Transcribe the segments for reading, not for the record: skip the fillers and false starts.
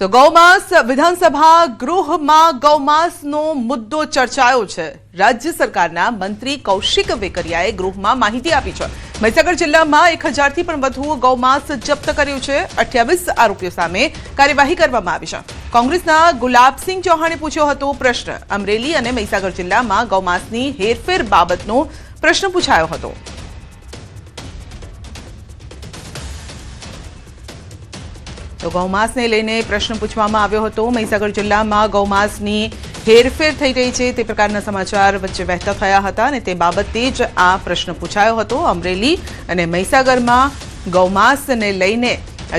તો ગૌમાંસ વિધાનસભા ગૃહમાં ગૌમાંસનો મુદ્દો ચર્ચાયો છે। રાજ્ય સરકારના મંત્રી કૌશિક વેકરિયાએ ગૃહમાં માહિતી આપી છે। મહીસાગર જિલ્લામાં 1000થી પણ વધુ ગૌમાંસ જપ્ત કર્યું છે। 28 આરોપીઓ સામે કાર્યવાહી કરવામાં આવી છે। કોંગ્રેસના ગુલાબસિંહ ચૌહાણે પૂછ્યો હતો પ્રશ્ન। અમરેલી અને મહીસાગર જિલ્લામાં ગૌમાંસની હેરફેર બાબતનો પ્રશ્ન પૂછાયો હતો। તો ગૌમાંસને લઈને પ્રશ્ન પૂછવામાં આવ્યો હતો। મહીસાગર જિલ્લામાં ગૌમાંસની હેરફેર થઈ રહી છે તે પ્રકારના સમાચાર વચ્ચે વહેતા થયા હતા અને તે બાબતે જ આ પ્રશ્ન પૂછાયો હતો। અમરેલી અને મહીસાગરમાં ગૌમાંસને લઈને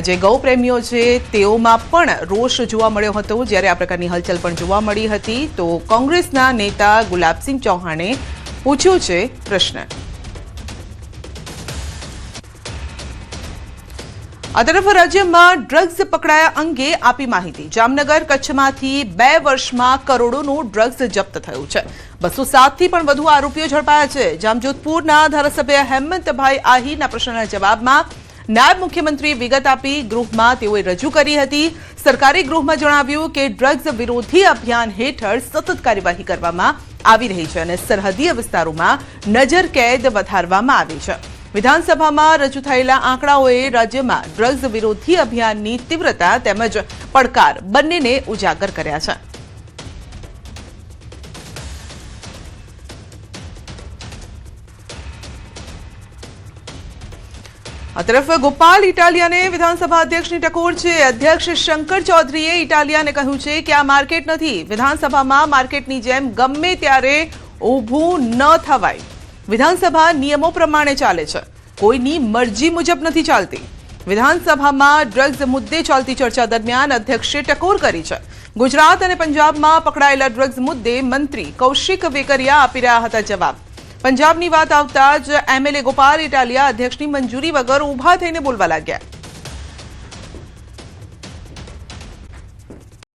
જે ગૌપ્રેમીઓ છે તેઓમાં પણ રોષ જોવા મળ્યો હતો, જ્યારે આ પ્રકારની હલચલ પણ જોવા મળી હતી। તો કોંગ્રેસના નેતા ગુલાબસિંહ ચૌહાણે પૂછ્યો છે પ્રશ્ન। આ તરફ રાજ્યમાં ડ્રગ્સ પકડાયા અંગે આપી માહિતી। જામનગર કચ્છમાંથી 2 વર્ષમાં કરોડોનું ડ્રગ્સ જપ્ત થયું છે। 207થી પણ વધુ આરોપીઓ ઝડપાયા છે। જામજોધપુરના ધારાસભ્ય હેમંતભાઈ આહિરના પ્રશ્નના જવાબમાં નાયબ મુખ્યમંત્રીએ વિગત આપી। ગૃહમાં તેઓએ રજૂ કરી હતી। સરકારે ગૃહમાં જણાવ્યું કે ડ્રગ્સ વિરોધી અભિયાન હેઠળ સતત કાર્યવાહી કરવામાં આવી રહી છે અને સરહદીય વિસ્તારોમાં નજરકેદ વધારવામાં આવી છે। વિધાનસભામાં રજૂ થયેલા આંકડાઓએ રાજ્યમાં ડ્રગ્સ વિરોધી અભિયાનની તીવ્રતા તેમજ પડકાર બંનેને ઉજાગર કર્યા છે। આ તરફ ગોપાલ ઇટાલિયાને વિધાનસભા અધ્યક્ષની ટકોર છે। અધ્યક્ષ શંકર ચૌધરીએ ઇટાલિયાને કહ્યું છે કે આ માર્કેટ નથી। વિધાનસભામાં માર્કેટની જેમ ગમે ત્યારે ઊભું ન થવાય। વિધાનસભા નિયમો પ્રમાણે ચાલે છે, કોઈની મરજી મુજબ નથી ચાલતી। વિધાનસભામાં ડ્રગ્સ મુદ્દે ચાલતી ચર્ચા દરમિયાન અધ્યક્ષે ટકોર કરી છે। ગુજરાત અને પંજાબમાં પકડાયેલા ડ્રગ્સ મુદ્દે મંત્રી કૌશિક વેકરિયા આપી રહ્યા હતા જવાબ। પંજાબની વાત આવતા જ એમએલએ ગોપાલ ઇટાલિયા અધ્યક્ષની મંજૂરી વગર ઊભા થઈને બોલવા લાગ્યા।